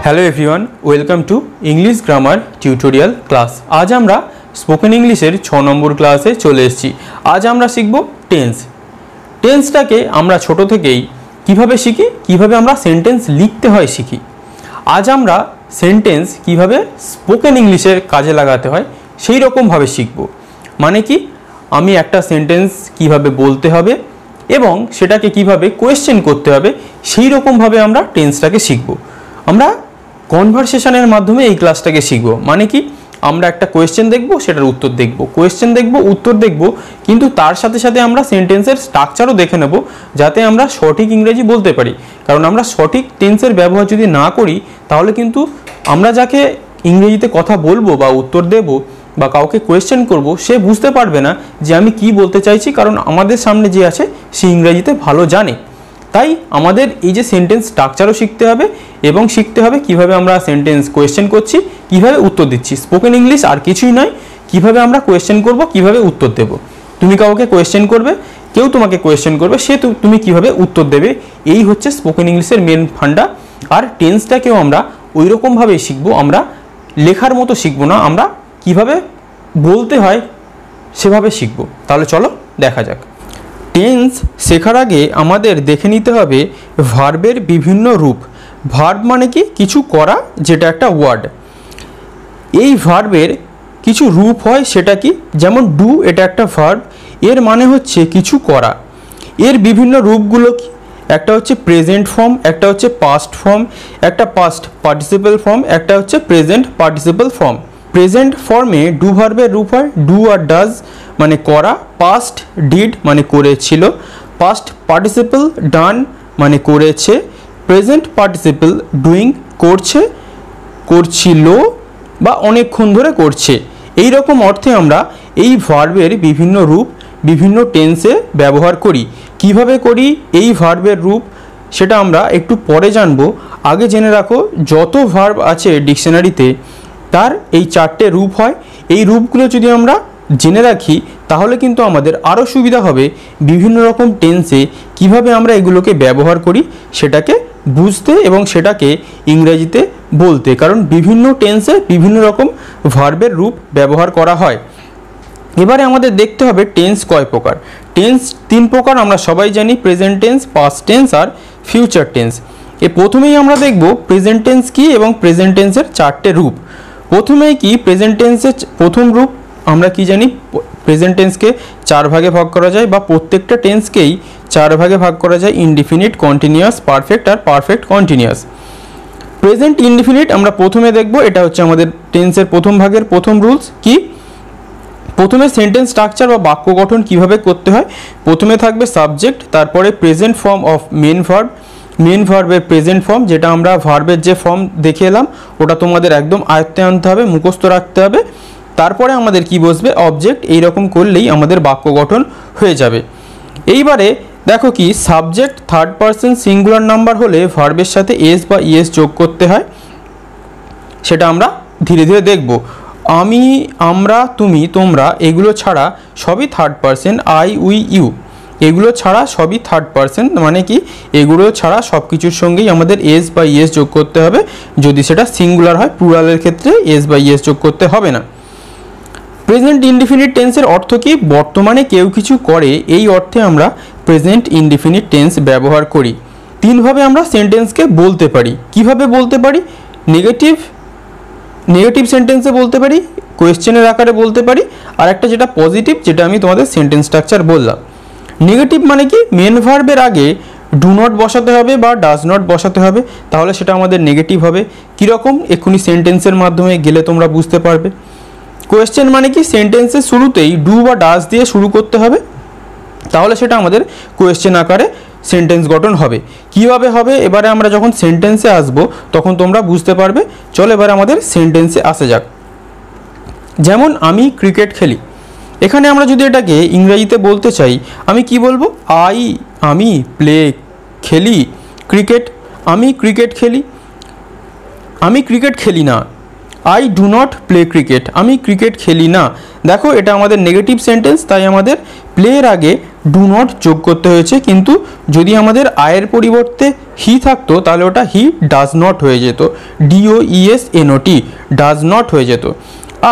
Hello everyone, welcome to English grammar tutorial class. আজ আমরা spoken ইংলিশের 6 নম্বর ক্লাসে চলে এসেছি। আজ আমরা শিখব টেন্স। টেন্সটাকে আমরা ছোট থেকেই কিভাবে শিখি, কিভাবে আমরা সেন্টেন্স লিখতে হয় শিখি। আজ আমরা সেন্টেন্স কিভাবে স্পোকেন ইংলিশের কাজে লাগাতে হয় সেই রকমভাবে শিখব। মানে কি, আমি একটা সেন্টেন্স কিভাবে বলতে হবে এবং সেটাকে কিভাবে কোয়েশ্চেন করতে হবে সেই রকমভাবে আমরা টেন্সটাকে শিখব। আমরা কনভারসেশনের মাধ্যমে এই ক্লাসটাকে শিখব। মানে কি, আমরা একটা কোয়েশ্চেন দেখব, সেটার উত্তর দেখব, কোয়েশ্চেন দেখব, উত্তর দেখব, কিন্তু তার সাথে সাথে আমরা সেন্টেন্সের স্ট্রাকচারও দেখে নেব, যাতে আমরা সঠিক ইংরেজি বলতে পারি। কারণ আমরা সঠিক টেন্সের ব্যবহার যদি না করি, তাহলে কিন্তু আমরা যাকে ইংরেজিতে কথা বলবো বা উত্তর দেব বা কাউকে কোয়েশ্চেন করব, সে বুঝতে পারবে না যে আমি কি বলতে চাইছি, কারণ আমাদের সামনে যে আছে সে ইংরেজিতে ভালো জানে। তাই আমাদের এই যে সেন্টেন্স স্ট্রাকচারও শিখতে হবে এবং শিখতে হবে কিভাবে আমরা সেন্টেন্স কোয়েশ্চেন করছি, কিভাবে উত্তর দিচ্ছি। স্পোকেন ইংলিশ আর কিছুই নয়, কিভাবে আমরা কোয়েশ্চেন করব, কিভাবে উত্তর দেব। তুমি কাউকে কোয়েশ্চেন করবে, কেউ তোমাকে কোয়েশ্চেন করবে, সে তুমি কিভাবে উত্তর দেবে, এই হচ্ছে স্পোকেন ইংলিশের মেন ফান্ডা। আর টেন্সটাকেও আমরা ওই রকমভাবেই শিখবো, আমরা লেখার মতো শিখবো না, আমরা কিভাবে বলতে হয় সেভাবে শিখবো। তাহলে চলো দেখা যাক। টেন্স শেখার আগে আমাদের দেখে নিতে হবে ভার্বের বিভিন্ন রূপ। ভার্ব মানে কি, কিছু করা, যেটা একটা ওয়ার্ড। এই ভার্বের কিছু রূপ হয়, সেটা কি, যেমন ডু, এটা একটা ভার্ব, এর মানে হচ্ছে কিছু করা। এর বিভিন্ন রূপগুলো কি, একটা হচ্ছে প্রেজেন্ট ফর্ম, একটা হচ্ছে পাস্ট ফর্ম, একটা পাস্ট পার্টিসিপল ফর্ম, একটা হচ্ছে প্রেজেন্ট পার্টিসিপল ফর্ম। প্রেজেন্ট ফর্মে ডু ভার্বের রূপ হয় ডু আর ডাজ মানে করা, পাস্ট ডিড মানে করেছিল, পাস্ট পার্টিসিপল ডান মানে করেছে, প্রেজেন্ট পার্টিসিপল ডুইং করছে, করছিল বা অনেকক্ষণ ধরে করছে। এই রকম অর্থে আমরা এই ভার্বের বিভিন্ন রূপ বিভিন্ন টেন্সে ব্যবহার করি। কিভাবে করি এই ভার্বের রূপ সেটা আমরা একটু পরে জানবো। আগে জেনে রাখো, যত ভার্ব আছে ডিকশনারিতে তার এই 4টে রূপ হয়। এই রূপগুলো যদি আমরা জেনে রাখি, তাহলে কিন্তু আমাদের আরও সুবিধা হবে বিভিন্ন রকম টেন্সে কিভাবে আমরা এগুলোকে ব্যবহার করি সেটাকে বুঝতে এবং সেটাকে ইংরেজিতে বলতে। কারণ বিভিন্ন টেন্সে বিভিন্ন রকম ভার্বের রূপ ব্যবহার করা হয়। এবারে আমাদের দেখতে হবে টেন্স কয় প্রকার। টেন্স 3 প্রকার, আমরা সবাই জানি, প্রেজেন্ট টেন্স, পাস্ট টেন্স আর ফিউচার টেন্স। প্রথমেই আমরা দেখব প্রেজেন্ট টেন্স কি এবং প্রেজেন্ট টেন্সের 4টে রূপ। প্রথমেই কি, প্রেজেন্ট টেন্সের প্রথম রূপ আমরা কি জানি, প্রেজেন্ট টেন্সকে 4 ভাগে ভাগ করা যায়, বা প্রত্যেকটা টেন্সকেই 4 ভাগে ভাগ করা যায়, ইনডিফিনিট, কন্টিনিউয়াস, পারফেক্ট আর পারফেক্ট কন্টিনিউয়াস। প্রেজেন্ট ইনডিফিনিট আমরা প্রথমে দেখব, এটা হচ্ছে আমাদের টেন্সের প্রথম ভাগের প্রথম রুলস। কি, প্রথমে সেন্টেন্স স্ট্রাকচার বা বাক্য গঠন কিভাবে করতে হয়। প্রথমে থাকবে সাবজেক্ট, তারপরে present form of main verb, main ভার্বের প্রেজেন্ট ফর্ম, যেটা আমরা ভার্বের যে ফর্ম দেখে এলাম ওটা তোমাদের একদম আয়ত্তে আনতে হবে, মুখস্থ রাখতে হবে। তারপরে আমাদের কি বসবে, অবজেক্ট। এইরকম করলেই আমাদের বাক্য গঠন হয়ে যাবে। এইবারে দেখো কি, subject third person singular number হলে ভার্বের সাথে এস বা ইএস যোগ করতে হয়, সেটা আমরা ধীরে ধীরে দেখব। আমি, আমরা, তুমি, তোমরা, এগুলো ছাড়া সবই third person. I, we, you, এগুলো ছাড়া সবই থার্ড পারসন। মানে কি, এগুলো ছাড়া সব কিছুর সঙ্গেই আমাদের এস বা ইএস যোগ করতে হবে। যদি সেটা সিঙ্গুলার হয়, প্লুরালের ক্ষেত্রে এস বা ইএস যোগ করতে হবে না। প্রেজেন্ট ইনডিফিনিট টেন্সের অর্থ কি, বর্তমানে কেউ কিছু করে, এই অর্থে আমরা প্রেজেন্ট ইনডিফিনিট টেন্স ব্যবহার করি। 3 ভাবে আমরা সেন্টেন্সকে বলতে পারি। কিভাবে বলতে পারি, নেগেটিভ সেন্টেন্সে বলতে পারি, কোয়েশ্চেনের আকারে বলতে পারি, আর একটা যেটা পজিটিভ, যেটা আমি তোমাদের সেন্টেন্স স্ট্রাকচার বললাম। নেগেটিভ মানে কি, মেন ভার্বের আগে ডু নট বসাতে হবে বা ডাজ নট বসাতে হবে, তাহলে সেটা আমাদের নেগেটিভ হবে। কীরকম, এক্ষুনি সেন্টেন্সের মাধ্যমে গেলে তোমরা বুঝতে পারবে। কোয়েশ্চেন মানে কি, সেন্টেন্সের শুরুতেই ডু বা ডাজ দিয়ে শুরু করতে হবে, তাহলে সেটা আমাদের কোয়েশ্চেন আকারে সেন্টেন্স গঠন হবে। কিভাবে হবে, এবারে আমরা যখন সেন্টেন্সে আসব তখন তোমরা বুঝতে পারবে। চলো এবারে আমাদের সেন্টেন্সে আসা যাক। যেমন আমি ক্রিকেট খেলি, এখানে আমরা যদি এটাকে ইংরেজিতে বলতে চাই, আমি কি বলবো, আমি প্লে খেলি ক্রিকেট, আমি ক্রিকেট খেলি। আমি ক্রিকেট খেলি না, I do not play cricket, আমি ক্রিকেট খেলি না। দেখো, এটা আমাদের নেগেটিভ সেন্টেন্স, তাই আমাদের প্লের আগে ডু নট যোগ করতে হয়েছে, কিন্তু যদি আমাদের আয়ের পরিবর্তে হি থাকতো তাহলে ওটা হি ডাজ নট হয়ে যেত, DOESNOT, ডাজ নট হয়ে যেত।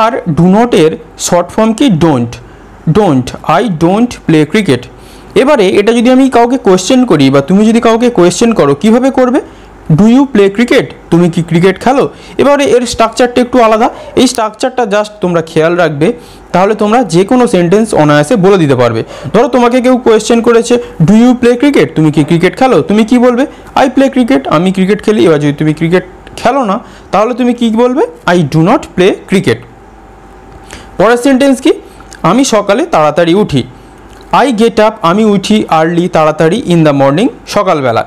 আর ডু নটের শর্ট ফর্ম কি don't, I don't play cricket. এবারে এটা যদি আমি কাউকে কোয়েশ্চেন করি বা তুমি যদি কাউকে কোয়েশ্চেন করো, কিভাবে করবে? ডু ইউ প্লে ক্রিকেট, তুমি কি ক্রিকেট খেলো? এবারে এর স্ট্রাকচারটা একটু আলাদা, এই স্ট্রাকচারটা জাস্ট তোমরা খেয়াল রাখবে, তাহলে তোমরা যে কোনো সেন্টেন্স অনায়াসে বলে দিতে পারবে। ধরো তোমাকে কেউ কোয়েশ্চেন করেছে ডু ইউ প্লে ক্রিকেট, তুমি কি ক্রিকেট খেলো? তুমি কি বলবে? আই প্লে ক্রিকেট, আমি ক্রিকেট খেলি। এবার যদি তুমি ক্রিকেট খেলো না তাহলে তুমি কি বলবে? I do not play cricket. পরের সেন্টেন্স কি? আমি সকালে তাড়াতাড়ি উঠি। আই গেট আপ, আমি উঠি আর্লি, তাড়াতাড়ি, ইন দ্য মর্নিং, সকালবেলা।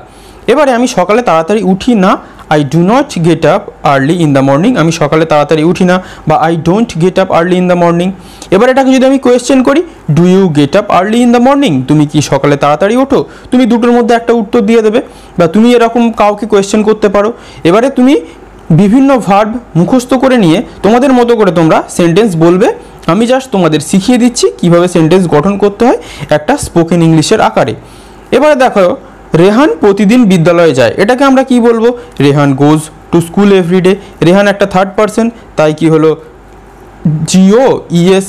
এবারে আমি সকালে তাড়াতাড়ি উঠি না, I do not get up early in the morning, আমি সকালে তাড়াতাড়ি উঠি না, বা I don't get up early in the morning. এবার এটাকে যদি আমি কোয়েশ্চেন করি, do you get up early in the morning, তুমি কি সকালে তাড়াতাড়ি ওঠো? তুমি দুটোর মধ্যে একটা উত্তর দিয়ে দেবে, বা তুমি এরকম কাউকে কোয়েশ্চেন করতে পারো। এবারে তুমি বিভিন্ন ভার্ব মুখস্থ করে নিয়ে তোমাদের মতো করে তোমরা সেন্টেন্স বলবে। আমি জাস্ট তোমাদের শিখিয়ে দিচ্ছি কিভাবে সেন্টেন্স গঠন করতে হয় একটা স্পোকেন ইংলিশের আকারে। এবারে দেখো, রেহান প্রতিদিন বিদ্যালয়ে যায়, এটাকে আমরা কি বলবো? Rehan goes to school every day. Rehan একটা থার্ড পারসন, তাই কি হলো GOES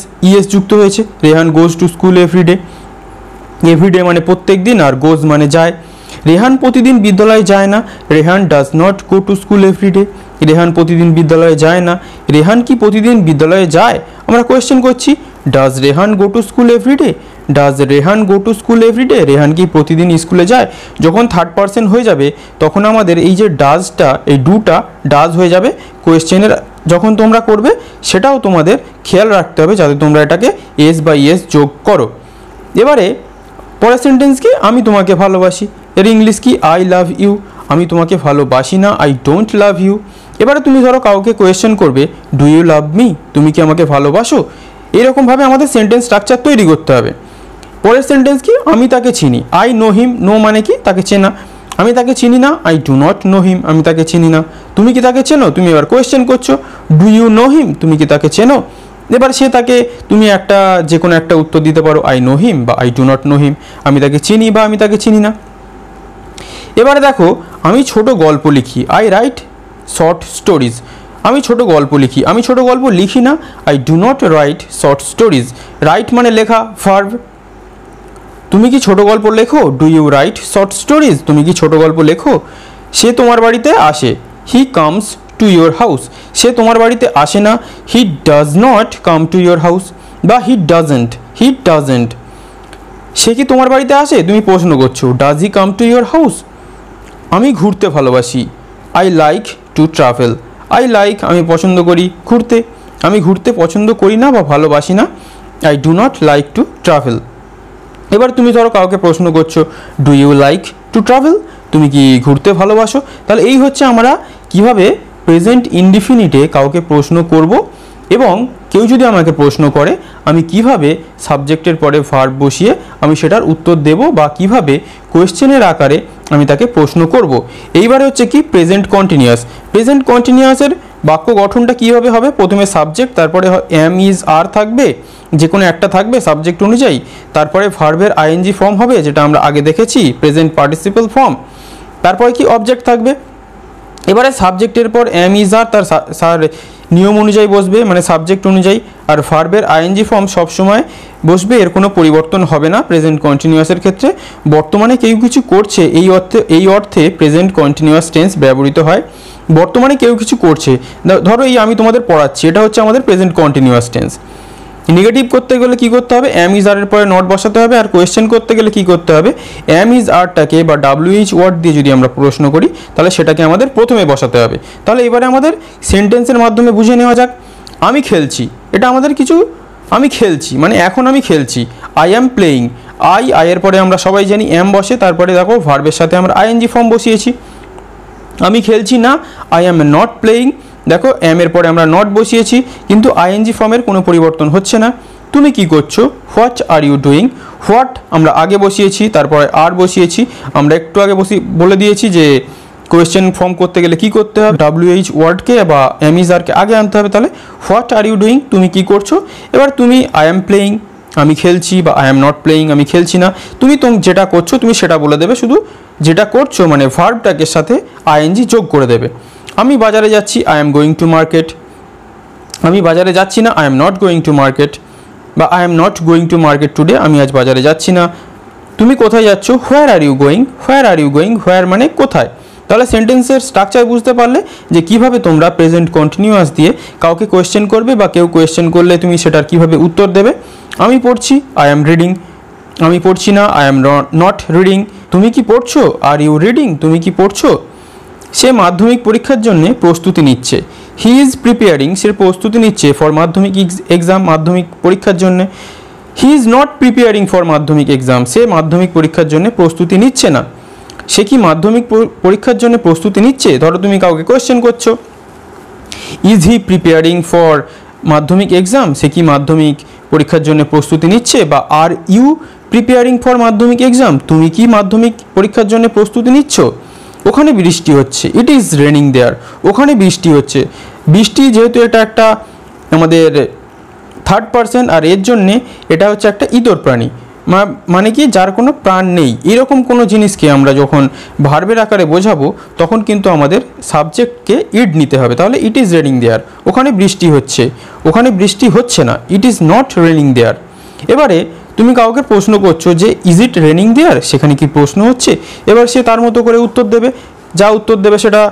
যুক্ত হয়েছে, Rehan goes to school every day. Every day মানে প্রত্যেক দিন, আর গোজ মানে যায়। রেহান প্রতিদিন বিদ্যালয়ে যায় না, Rehan does not go to school every day. Rehan প্রতিদিন বিদ্যালয়ে যায় না, রেহান কি প্রতিদিন বিদ্যালয়ে যায়? আমরা কোয়েশ্চেন করছি, does Rehan go to school every day, does Rehan go to school every day, Rehan কি প্রতিদিন স্কুলে যায়? যখন থার্ড পারসন হয়ে যাবে তখন আমাদের এই যে ডাজটা, এই ডুটা ডাজ হয়ে যাবে। কোয়েশ্চেনের যখন তোমরা করবে সেটাও তোমাদের খেয়াল রাখতে হবে যাতে তোমরা এটাকে এস বা ইয়েস যোগ করো। এবারে পরের সেন্টেন্স কি? আমি তোমাকে ভালোবাসি। এর ইংলিশ কি? I love you. আমি তোমাকে ভালোবাসি না, আই ডোন্ট লাভ ইউ। এবারে তুমি ধরো কাউকে কোয়েশ্চেন করবে, ডু ইউ লাভ মি, তুমি কি আমাকে ভালোবাসো? এরকমভাবে আমাদের সেন্টেন্স স্ট্রাকচার তৈরি করতে হবে। পরের সেন্টেন্স কি? আমি তাকে চিনি। আই নো হিম, নো মানে কি? তাকে চেনা। আমি তাকে চিনি না, I do not know him, আমি তাকে চিনি না। তুমি কি তাকে চেনো? তুমি এবার কোয়েশ্চেন করছো, ডু ইউ নো হিম, তুমি কি তাকে চেনো? এবার সে তাকে, তুমি একটা যে কোনো একটা উত্তর দিতে পারো, আই নো হিম বা I do not know him, আমি তাকে চিনি বা আমি তাকে চিনি না। এবারে দেখো, আমি ছোট গল্প লিখি, আই রাইট শর্ট স্টোরিজ। আমি ছোট গল্প লিখি, আমি ছোট গল্প লিখি না, I do not write short stories. Write মানে লেখা, ভার্ব। তুমি কি ছোট গল্প লেখো? Do you write short stories, তুমি কি ছোট গল্প লেখো? সে তোমার বাড়িতে আসে, he comes to your house. সে তোমার বাড়িতে আসে না, he does not come to your house, বা হি ডাজেন্ট। সে কি তোমার বাড়িতে আসে? তুমি প্রশ্ন করছো, does he come to your house? আমি ঘুরতে ভালোবাসি, I like to travel. I like আমি পছন্দ করি, ঘুরতে। আমি ঘুরতে পছন্দ করি না বা ভালোবাসি না, I do not like to travel. এবার তুমি ধরো কাউকে প্রশ্ন করছো, do you like to travel, তুমি কি ঘুরতে ভালোবাসো? তাহলে এই হচ্ছে আমরা কিভাবে প্রেজেন্ট ইনডিফিনিটে কাউকে প্রশ্ন করব, এবং কেউ যদি আমাকে প্রশ্ন করে আমি কিভাবে সাবজেক্টের পরে ভার্ব বসিয়ে আমি সেটার উত্তর দেব, বা কিভাবে কোয়েশ্চেনের আকারে আমি তাকে প্রশ্ন করব। এইবারে হচ্ছে কি প্রেজেন্ট কন্টিনিউয়াস। প্রেজেন্ট কন্টিনিউয়াসের বাক্য গঠনটা কীভাবে হবে? প্রথমে সাবজেক্ট, তারপরে এম ইজ আর থাকবে, যে কোনো একটা থাকবে সাবজেক্ট অনুযায়ী, তারপরে ভার্বের আইএনজি ফর্ম হবে যেটা আমরা আগে দেখেছি, প্রেজেন্ট পার্টিসিপল ফর্ম, তারপরে কি অবজেক্ট থাকবে। এবারে সাবজেক্টের পর এম ইজ আর তার নিয়ম অনুযায়ী বসবে, মানে সাবজেক্ট অনুযায়ী, আর ভার্বের আইএনজি ফর্ম সবসময় বসবে, এর কোনো পরিবর্তন হবে না প্রেজেন্ট কন্টিনিউয়াসের ক্ষেত্রে। বর্তমানে কেউ কিছু করছে, এই অর্থে প্রেজেন্ট কন্টিনিউয়াস টেন্স ব্যবহৃত হয়। বর্তমানে কেউ কিছু করছে, ধরো এই আমি তোমাদের পড়াচ্ছি, এটা হচ্ছে আমাদের প্রেজেন্ট কন্টিনিউয়াস টেন্স। নেগেটিভ করতে গেলে কি করতে হবে? এম ইজ আরের পরে নট বসাতে হবে। আর কোয়েশ্চেন করতে গেলে কি করতে হবে? এম ইজ আরটাকে বা WH ওয়ার্ড দিয়ে যদি আমরা প্রশ্ন করি তাহলে সেটাকে আমাদের প্রথমে বসাতে হবে। তাহলে এবারে আমাদের সেন্টেন্সের মাধ্যমে বুঝে নেওয়া যাক। আমি খেলছি, এটা আমাদের কিছু, আমি খেলছি মানে এখন আমি খেলছি। আই অ্যাম প্লেয়িং, আইয়ের পরে আমরা সবাই জানি এম বসে, তারপরে দেখো ভার্বের সাথে আমরা আইএনজি ফর্ম বসিয়েছি। আমি খেলছি না, আই অ্যাম নট প্লেয়িং, দেখো এম এর পরে আমরা নট বসিয়েছি, কিন্তু আইএনজি ফর্মের কোনো পরিবর্তন হচ্ছে না। তুমি কি করছো? What are you doing. What আমরা আগে বসিয়েছি, তারপরে আর বসিয়েছি। আমরা একটু আগে বলে দিয়েছি যে কোয়েশ্চেন ফর্ম করতে গেলে কি করতে হবে? WH ওয়ার্ডকে বা এম ইজ আরকে আগে আনতে হবে। তাহলে হোয়াট আর ইউ ডুইং, তুমি কি করছো। এবার তুমি আই অ্যাম প্লেয়িং, আমি খেলছি, বা আই এম নট প্লেয়িং আমি খেলছি না। তুমি যেটা করছো তুমি সেটা বলে দেবে, শুধু যেটা করছো মানে ভার্বটাকে সাথে আইএনজি যোগ করে দেবে। আমি বাজারে যাচ্ছি, I am going to market. আমি বাজারে যাচ্ছি না, I am not going to market, বা I am not going to market today, আমি আজ বাজারে যাচ্ছি না। তুমি কোথায় যাচ্ছ, where are you going, where are you going, where মানে কোথায়। তাহলে সেন্টেন্সের স্ট্রাকচার বুঝতে পারলে যে কিভাবে তোমরা প্রেজেন্ট কন্টিনিউয়াস দিয়ে কাউকে কোয়েশ্চেন করবে, বা কেউ কোয়েশ্চেন করলে তুমি সেটার কিভাবে উত্তর দেবে। আমি পড়ছি, আই এম রিডিং। আমি পড়ছি না, আই এম নট রিডিং। তুমি কি পড়ছো, আর ইউ রিডিং, তুমি কি পড়ছো। সে মাধ্যমিক পরীক্ষার জন্য প্রস্তুতি নিচ্ছে, হি ইজ প্রিপেয়ারিং, সে প্রস্তুতি নিচ্ছে ফর মাধ্যমিক এক্সাম, মাধ্যমিক পরীক্ষার জন্য। He is not preparing for মাধ্যমিক এক্সাম, সে মাধ্যমিক পরীক্ষার জন্য প্রস্তুতি নিচ্ছে না। সে কি মাধ্যমিক পরীক্ষার জন্য প্রস্তুতি নিচ্ছে, ধরো তুমি কাউকে কোয়েশ্চেন করছো, ইজ হি প্রিপেয়ারিং ফর মাধ্যমিক এক্সাম, সে কি মাধ্যমিক পরীক্ষার জন্য প্রস্তুতি নিচ্ছে। বা আর ইউ প্রিপেয়ারিং ফর মাধ্যমিক এক্সাম, তুমি কি মাধ্যমিক পরীক্ষার জন্য প্রস্তুতি নিচ্ছ। ওখানে বৃষ্টি হচ্ছে, ইট ইজ রেনিং দেয়ার, ওখানে বৃষ্টি হচ্ছে। বৃষ্টি যেহেতু এটা একটা আমাদের থার্ড পারসন, আর এর জন্যে এটা হচ্ছে একটা ইতর প্রাণী, মানে কি যার কোনো প্রাণ নেই, এরকম কোনো জিনিসকে আমরা যখন ভার্বের আকারে বোঝাবো তখন কিন্তু আমাদের সাবজেক্টকে ইড নিতে হবে। তাহলে ইট ইজ রেনিং দেয়ার, ওখানে বৃষ্টি হচ্ছে, ওখানে বৃষ্টি হচ্ছে না, ইট ইজ নট রেনিং দেয়ার। এবারে তুমি কাউকে প্রশ্ন করছো যে ইজ ইট রেনিং দেয়ার, সেখানে কি প্রশ্ন হচ্ছে। এবার সে তার মতো করে উত্তর দেবে, যা উত্তর দেবে সেটা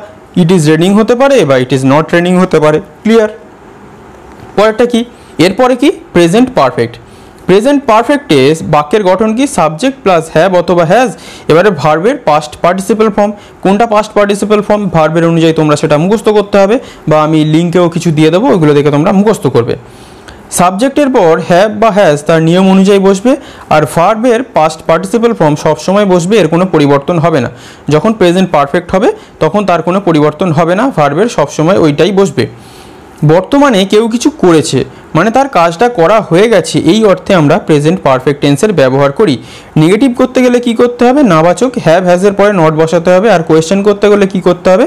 ইট ইজ রেনিং হতে পারে বা ইট ইজ নট রেনিং হতে পারে। ক্লিয়ার। পরেরটা কি, এরপরে কি প্রেজেন্ট পারফেক্ট। প্রেজেন্ট পারফেক্টে বাক্যের গঠন কি, সাবজেক্ট প্লাস হ্যাভ অথবা হ্যাজ। এবারে ভার্বের পাস্ট পার্টিসিপাল ফর্ম, কোনটা পাস্ট পার্টিসিপাল ফর্ম ভার্বের অনুযায়ী তোমরা সেটা মুখস্থ করতে হবে, বা আমি লিঙ্কেও কিছু দিয়ে দেবো, ওইগুলো দেখে তোমরা মুখস্থ করবে। সাবজেক্টের পর হ্যাভ বা হ্যাজ তার নিয়ম অনুযায়ী বসবে, আর ভার্বের পাস্ট পার্টিসিপাল ফর্ম সবসময় বসবে, এর কোনো পরিবর্তন হবে না। যখন প্রেজেন্ট পারফেক্ট হবে তখন তার কোনো পরিবর্তন হবে না, ভার্বের সবসময় ওইটাই বসবে। বর্তমানে কেউ কিছু করেছে মানে তার কাজটা করা হয়ে গেছে, এই অর্থে আমরা প্রেজেন্ট পারফেক্ট টেন্সের ব্যবহার করি। নেগেটিভ করতে গেলে কি করতে হবে, নাবাচক হ্যাভ হ্যাজের পরে নট বসাতে হবে, আর কোয়েশ্চেন করতে গেলে কি করতে হবে,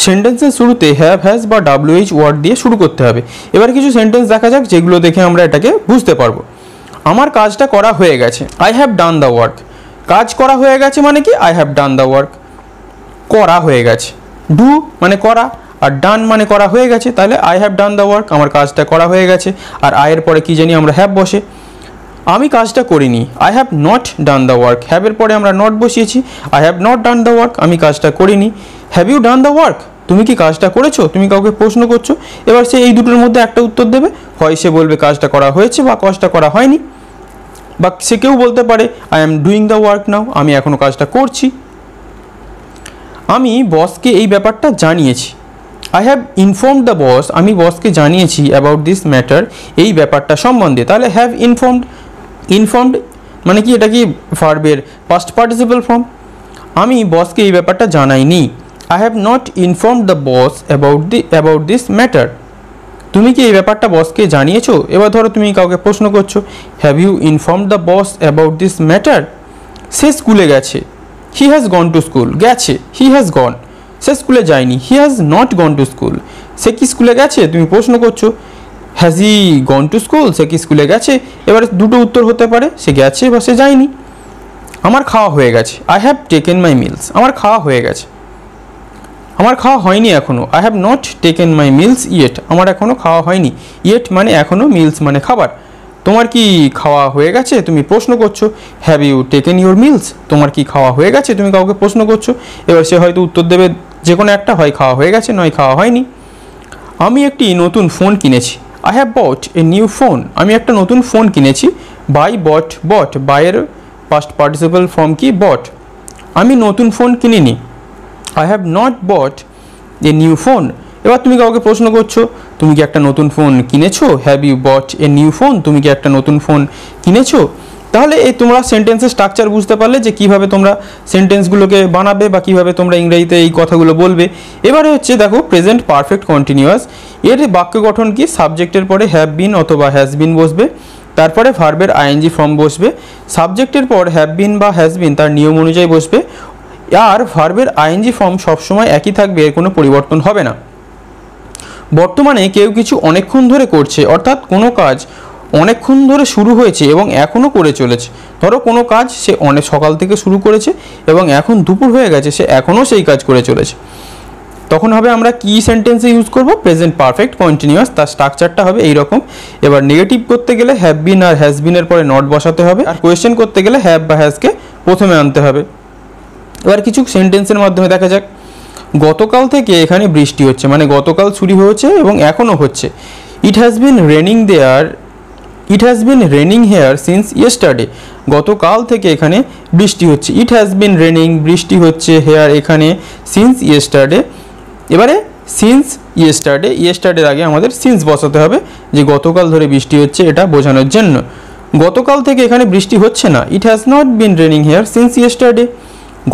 সেন্টেন্সের শুরুতে হ্যাভ হ্যাজ বা WH ওয়ার্ড দিয়ে শুরু করতে হবে। এবার কিছু সেন্টেন্স দেখা যাক যেগুলো দেখে আমরা এটাকে বুঝতে পারবো। আমার কাজটা করা হয়ে গেছে, I have done the work. কাজ করা হয়ে গেছে মানে কি, I have done the work, করা হয়ে গেছে। ডু মানে করা, আর ডান মানে করা হয়ে গেছে, তাহলে I have done the work, আমার কাজটা করা হয়ে গেছে। আর আয়ের পরে কি জানি আমরা হ্যাভ বসে। আমি কাজটা করিনি, I have not done the work, হ্যাভের পরে আমরা নট বসিয়েছি, I have not done the work, আমি কাজটা করিনি। Have you done the work, তুমি কি কাজটা করেছো, তুমি কাউকে প্রশ্ন করছো। এবার সে এই দুটোর মধ্যে একটা উত্তর দেবে, হয় সে বলবে কাজটা করা হয়েছে বা কাজটা করা হয়নি, বা সে কেউ বলতে পারে I am doing the work নাও, আমি এখনও কাজটা করছি। আমি বসকে এই ব্যাপারটা জানিয়েছি, আই হ্যাভ ইনফর্মড দ্য বস, আমি বসকে জানিয়েছি অ্যাবাউট দিস ম্যাটার, এই ব্যাপারটা সম্বন্ধে। তাহলে হ্যাভ ইনফর্মড, ইনফর্মড মানে কি, এটা কি ভার্বের পাস্ট পার্টিসিপাল ফর্ম। আমি বসকে এই ব্যাপারটা জানাইনি, I have not informed the boss about this matter. তুমি কি এই ব্যাপারটা বসকে জানিয়েছো। এবার ধরো তুমি কাউকে প্রশ্ন করছো, have you informed the boss about this matter. সে স্কুলে গেছে, he has gone to school, গেছে হি হ্যাজ গন, সে স্কুলে যায়নি, he has not gone to school. সে কি স্কুলে গেছে, তুমি প্রশ্ন করছো has he gone to school, সে কি স্কুলে গেছে। এবারে দুটো উত্তর হতে পারে, সে গেছে বা সে যায়নি। আমার খাওয়া হয়ে গেছে, I have taken my mills, আমার খাওয়া হয়ে গেছে। আমার খাওয়া হয়নি এখনও, I have not taken my mills yet, আমার এখনও খাওয়া হয়নি। ইয়েট মানে এখনও, মিলস মানে খাবার। তোমার কি খাওয়া হয়ে গেছে, তুমি প্রশ্ন করছো, have you taken your meals, তোমার কি খাওয়া হয়ে গেছে, তুমি কাউকে প্রশ্ন করছো। এবার সে হয়তো উত্তর দেবে যে কোনো একটা, হয় খাওয়া হয়ে গেছে নয় খাওয়া হয়নি। আমি একটি নতুন ফোন কিনেছি, I have bought a new phone, আমি একটা নতুন ফোন কিনেছি। বাই বট, বট বাইয়ের পাস্ট পার্টিসিপাল ফর্ম কি, বট। আমি নতুন ফোন কিনিনি, I have not bought a new phone. এবার তুমি কাউকে প্রশ্ন করছো, তুমি কি একটা নতুন ফোন কিনেছো, have you bought a new phone, তুমি কি একটা নতুন ফোন কিনেছো। তাহলে এই তোমরা সেন্টেন্সের স্ট্রাকচার বুঝতে পারলে যে কীভাবে তোমরা সেন্টেন্সগুলোকে বানাবে বা কীভাবে তোমরা ইংরেজিতে এই কথাগুলো বলবে। এবারে হচ্ছে দেখো প্রেজেন্ট পারফেক্ট কন্টিনিউয়াস, এর বাক্য গঠন কি, সাবজেক্টের পরে হ্যাভ বিন অথবা হ্যাজ বিন বসবে, তারপরে ভার্বের আইএনজি ফর্ম বসবে, সাবজেক্টের পর হ্যাভ বিন বা হ্যাজ বিন তার নিয়ম অনুযায়ী বসবে, আর ভার্বের আইএনজি ফর্ম সবসময় একই থাকবে, এর কোনো পরিবর্তন হবে না। বর্তমানে কেউ কিছু অনেকক্ষণ ধরে করছে, অর্থাৎ কোনো কাজ অনেকক্ষণ ধরে শুরু হয়েছে এবং এখনও করে চলেছে। ধরো কোনো কাজ সে অনেক সকাল থেকে শুরু করেছে এবং এখন দুপুর হয়ে গেছে, সে এখনও সেই কাজ করে চলেছে। তখন হবে আমরা কি সেন্টেন্সে ইউজ করব? Present perfect continuous. তার স্ট্রাকচারটা হবে এইরকম। এবার নেগেটিভ করতে গেলে হ্যাভ বিন আর হ্যাজ বিনের পরে নট বসাতে হবে, আর কোয়েশ্চেন করতে গেলে হ্যাভ বা হ্যাজকে প্রথমে আনতে হবে। এবার কিছু সেন্টেন্সের মাধ্যমে দেখা যাক। গতকাল থেকে এখানে বৃষ্টি হচ্ছে, মানে গতকাল শুরু হয়েছে এবং এখনও হচ্ছে। It has been raining there, it has been raining here since yesterday. গতকাল থেকে এখানে বৃষ্টি হচ্ছে। ইট হ্যাজ বিন রেনিং, বৃষ্টি হচ্ছে, হেয়ার এখানে, সিন্স ইয়েস্টারডে। এবারে সিন্স ইয়েস্টারডে, ইয়েস্টারডের আগে আমাদের সিন্স বসাতে হবে, যে গতকাল ধরে বৃষ্টি হচ্ছে এটা বোঝানোর জন্য। গতকাল থেকে এখানে বৃষ্টি হচ্ছে না। It has not been raining here since yesterday.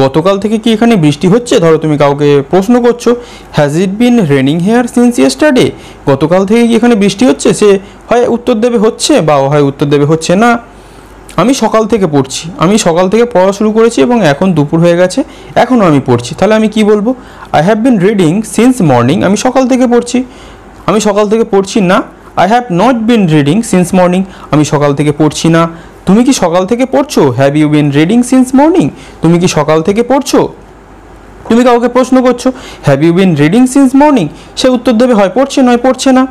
গতকাল থেকে কি এখানে বৃষ্টি হচ্ছে? ধরো তুমি কাউকে প্রশ্ন করছো, has it been raining here since yesterday? গতকাল থেকে কি এখানে বৃষ্টি হচ্ছে? সে হয় উত্তর দেবে হচ্ছে, বা হয় উত্তর দেবে হচ্ছে না। আমি সকাল থেকে পড়ছি, আমি সকাল থেকে পড়া শুরু করেছি এবং এখন দুপুর হয়ে গেছে, এখনও আমি পড়ছি। তাহলে আমি কি বলবো? I have been reading since morning. আমি সকাল থেকে পড়ছি। আমি সকাল থেকে পড়ছি না। I have not been reading since morning. আমি সকাল থেকে পড়ছি না। তুমি কি সকাল থেকে পড়ছো? Have you been reading since morning? তুমি কি সকাল থেকে পড়ছো? তুমি কাউকে প্রশ্ন করছো, have you been reading since morning? সে উত্তর দেবে হয় পড়ছে, নয় পড়ছে না।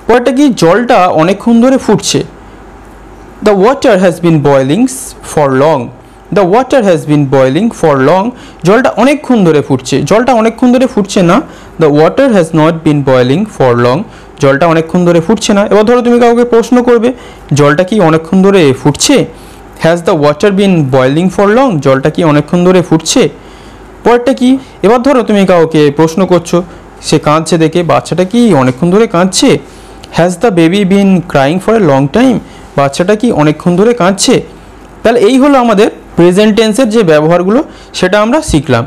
পরেরটা কি? জলটা অনেকক্ষণ ধরে ফুটছে। The water has been boiling for long. The water has been boiling for long. জলটা অনেকক্ষণ ধরে ফুটছে। জলটা অনেকক্ষণ ধরে ফুটছে না। The water has not been boiling for long. জলটা অনেকক্ষণ ধরে ফুটছে না। এবার ধরো তুমি কাউকে প্রশ্ন করবে, জলটা কি অনেকক্ষণ ধরে ফুটছে? Has the water been boiling for long? জলটা কি অনেকক্ষণ ধরে ফুটছে? পরেরটা কি? এবার ধরো তুমি কাউকে প্রশ্ন করছো, সে কাঁদছে দেখে, বাচ্চাটা কি অনেকক্ষণ ধরে কাঁদছে? Has the baby been crying for a long time? বাচ্চাটা কি অনেকক্ষণ ধরে কাঁদছে? তাহলে এই হলো আমাদের প্রেজেন্ট টেন্সের যে ব্যবহারগুলো, সেটা আমরা শিখলাম।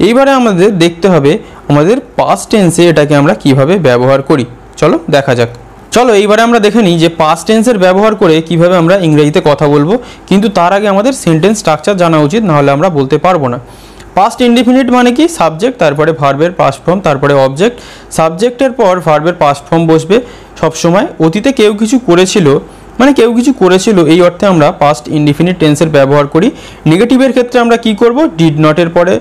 এইবারে আমাদের দেখতে হবে আমাদের পাস্ট টেন্সে এটাকে আমরা কিভাবে ব্যবহার করি। চলো দেখা যাক। চলো এইবারে আমরা দেখে নিই যে পাস্ট টেন্সের ব্যবহার করে কিভাবে আমরা ইংরেজিতে কথা বলবো। কিন্তু তার আগে আমাদের সেন্টেন্স স্ট্রাকচার জানা উচিত, নাহলে আমরা বলতে পারবো না। পাস্ট ইনডিফিনিট মানে কি? সাবজেক্ট, তারপরে ভার্বের পাস্ট ফর্ম, তারপরে অবজেক্ট। সাবজেক্টের পর ভার্বের পাস্ট ফর্ম বসবে সবসময়। অতীতে কেউ কিছু করেছিল, মানে কেউ কিছু করেছিল, এই অর্থে আমরা পাস্ট ইনডিফিনিট টেন্সের ব্যবহার করি। নেগেটিভের ক্ষেত্রে আমরা কি করব? ডিড নটের পরে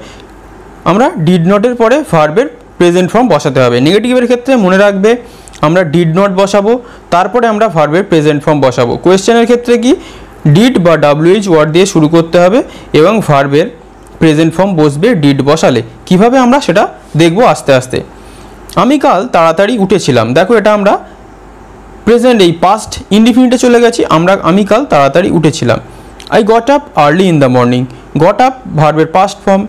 আমরা ডিড নটের পরে ভার্বের প্রেজেন্ট ফর্ম বসাতে হবে। নেগেটিভের ক্ষেত্রে মনে রাখবে আমরা ডিড নট বসাবো, তারপরে আমরা ভার্বের প্রেজেন্ট ফর্ম বসাবো। কোয়েশ্চেনের ক্ষেত্রে কি? ডিড বা WH ওয়ার্ড দিয়ে শুরু করতে হবে এবং ভার্বের প্রেজেন্ট ফর্ম বসবে ডিড বসালে। কিভাবে আমরা সেটা দেখব আস্তে আস্তে। আমি কাল তাড়াতাড়ি উঠেছিলাম। দেখো এটা আমরা প্রেজেন্ট এই পাস্ট ইনডিফিনিটে চলে গেছি। আমি কাল তাড়াতাড়ি উঠেছিলাম। I got up early in the morning. Got up ভার্বের past form.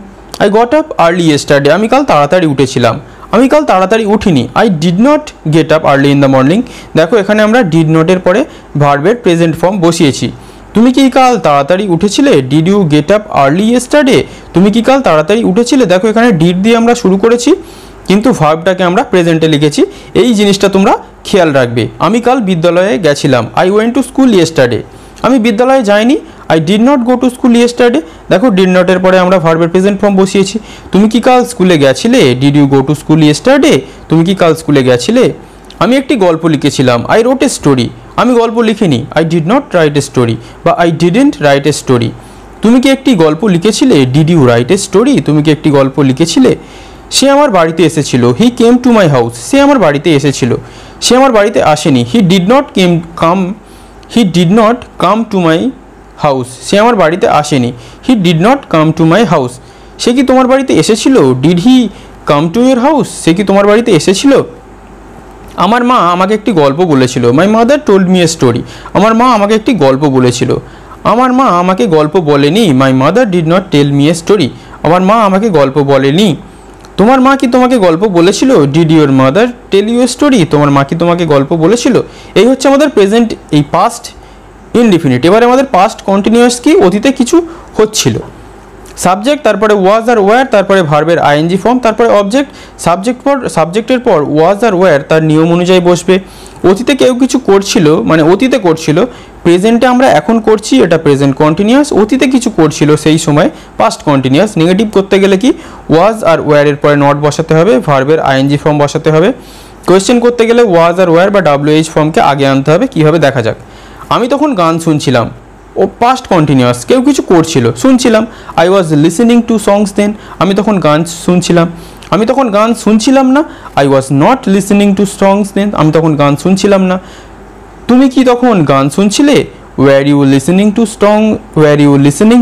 I got up early yesterday. আমি কাল তাড়াতাড়ি উঠেছিলাম। আমি কাল তাড়াতাড়ি উঠিনি। I did not get up early in the morning. দেখো এখানে আমরা ডিড নটের পরে ভার্বের প্রেজেন্ট ফর্ম বসিয়েছি। তুমি কি কাল তাড়াতাড়ি উঠেছিলে? Did you get up early yesterday? তুমি কি কাল তাড়াতাড়ি উঠেছিলে? দেখো এখানে ডিড দিয়ে আমরা শুরু করেছি, কিন্তু ভার্বটাকে আমরা প্রেজেন্টে লিখেছি। এই জিনিসটা তোমরা খেয়াল রাখবে। আমি কাল বিদ্যালয়ে গেছিলাম। I went to school yesterday. আমি বিদ্যালয়ে যাইনি। I did not go to school yesterday. দেখো ডিড নটের পরে আমরা ভার্বের প্রেজেন্ট ফর্ম বসিয়েছি। তুমি কি কাল স্কুলে গেছিলে? Did you go to school yesterday? তুমি কি কাল স্কুলে গেছিলে? আমি একটি গল্প লিখেছিলাম। I wrote a story. আমি গল্প লিখিনি। I did not write a story বা I didn't write a story. তুমি কি একটি গল্প লিখেছিলে? Did you write a story? তুমি কি একটি গল্প লিখেছিলে? সে আমার বাড়িতে এসেছিল। হি কেম টু মাই হাউস। সে আমার বাড়িতে এসেছিল। সে আমার বাড়িতে আসেনি। He did not come to my house. সে আমার বাড়িতে আসেনি। He did not come to my house. সে কি তোমার বাড়িতে এসেছিল? Did he come to your house? সে কি তোমার বাড়িতে এসেছিল? আমার মা আমাকে একটি গল্প বলেছিল। My mother told me a story. আমার মা আমাকে একটি গল্প বলেছিল। আমার মা আমাকে গল্প বলেনি। My mother did not tell me a story. আমার মা আমাকে গল্প বলেনি। তোমার মা কি তোমাকে গল্প বলেছিল? Did your mother tell you a story? তোমার মা কি তোমাকে গল্প বলেছিল? এই হচ্ছে আমাদের প্রেজেন্ট এই পাস্ট ইনডিফিনিট। এবারে আমাদের পাস্ট কন্টিনিউয়াস কি? অতীতে কিছু হচ্ছিল। সাবজেক্ট, তারপরে ওয়াজ আর ওয়্যার, তারপরে ভার্বের আইএনজি ফর্ম, তারপরে অবজেক্ট। সাবজেক্টের পর ওয়াজ আর ওয়্যার তার নিয়ম অনুযায়ী বসবে। অতীতে কেউ কিছু করছিল, মানে অতীতে করছিল। প্রেজেন্টে আমরা এখন করছি, এটা প্রেজেন্ট কন্টিনিউয়াস। অতীতে কিছু করছিল সেই সময় পাস্ট কন্টিনিউয়াস। নেগেটিভ করতে গেলে কি? ওয়াজ আর ওয়্যারের পরে নট বসাতে হবে, ভার্বের আইএনজি ফর্ম বসাতে হবে। কোয়েশ্চেন করতে গেলে ওয়াজ আর ওয়্যার বা WH ফর্মকে আগে আনতে হবে। কীভাবে দেখা যাক। আমি তখন গান শুনছিলাম। ও পাস্ট কন্টিনিউয়াস, কেউ কিছু করছিল, শুনছিলাম। I was listening to songs then, আমি তখন গান শুনছিলাম। আমি তখন গান শুনছিলাম না। I was not listening to songs then, আমি তখন গান শুনছিলাম না। তুমি কি তখন গান শুনছিলে? Were you listening